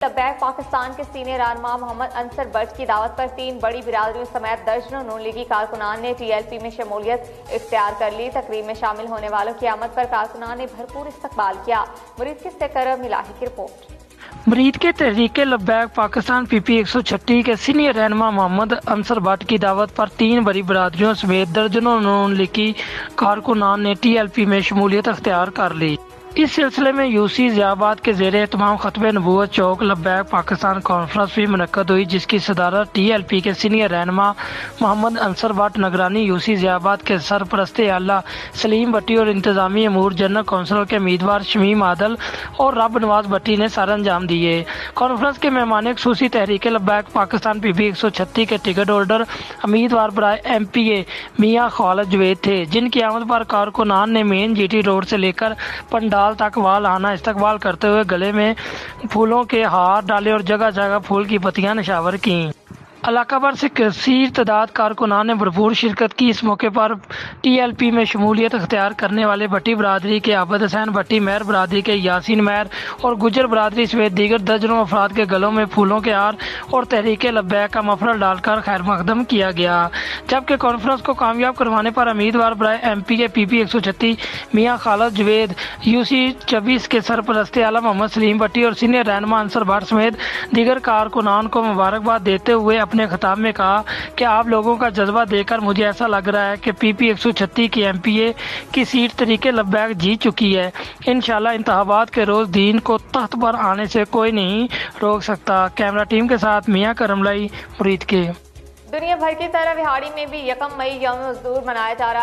लबैक पाकिस्तान के सीनियर रहनुमा मोहम्मद अंसर बट की दावत पर 3 बड़ी बिरादरियों समेत दर्जनों नून लीगी कारकुनान ने TLP में शमूलियत इख्तियार कर ली। तकरीब में शामिल होने वालों की आमद पर कारकुनान ने भरपूर इस्तकबाल किया। मुरीद किस्से कर मिलाही की रिपोर्ट। मुरीद के तहरीक लबैक पाकिस्तान PP 136 के सीनियर रहनुमा मोहम्मद अंसर बट की दावत पर 3 बड़ी बिरादरियों समेत दर्जनों नून लीगी कारकुनान ने TLP में शमूलियत इख्तियार कर ली। इस सिलसिले में UC ज़ियाबाद के ज़ेरे एहतमाम खतबे नबूवत चौक लबैक पाकिस्तान कॉन्फ्रेंस भी मुनक्कद हुई, जिसकी सदारत TLP के सीनियर रहनुमा मोहम्मद अंसर बट निगरानी UC ज़ियाबाद के सरपरस्त आला सलीम भट्टी और इंतजामी अमूर जनरल कौंसिल के उम्मीदवार शमीम आदल और रब नवाज भट्टी ने सर अंजाम दिए। कॉन्फ्रेंस के मेहमान खसूसी तहरीक लबैक पाकिस्तान PP 136 के टिकट होल्डर उम्मीदवार बराए MPA मियाँ खालिद जवेद थे, जिनकी आमद पर कारकुनान ने मेन GT रोड से लेकर पंडाल तक वाल आना इस्तकबाल करते हुए गले में फूलों के हार डाले और जगह जगह फूल की पत्तियां निशावर की। इलाका भर से कसीर तादाद कारकुनान ने भरपूर शिरकत की। इस मौके पर TLP में शमूलियत अख्तियार करने वाले भट्टी बरादरी के आबद हुसैन भट्टी, मेहर बरादरी के यासीन मेहर और गुजर बरादरी समेत दीगर दर्जनों अफराद के गलों में फूलों के हार और तहरीक लबैक का मफरल डालकर खैर मकदम किया गया। जबकि कॉन्फ्रेंस को कामयाब करवाने पर उम्मीदवार बराए MPA PP 136 मियाँ खालिद जवेद, UC 24 के सरपरस्त आला मोहम्मद सलीम भट्टी और सीनियर रहनुमा अंसर बट समेत दीगर कारकुनान को मुबारकबाद देते हुए अपने खिताब में कहा कि आप लोगों का जज्बा देखकर मुझे ऐसा लग रहा है कि PP 136 की MPA की सीट तहरीक लबैक जीत चुकी है। इंशाल्लाह इंतखाबात के रोज दीन को तख्त पर आने से कोई नहीं रोक सकता। कैमरा टीम के साथ मियाँ करमलाई, मुरीद के। दुनिया भर की तरह विहाड़ी में भी 1 मई यौम मजदूर मनाया जा रहा है।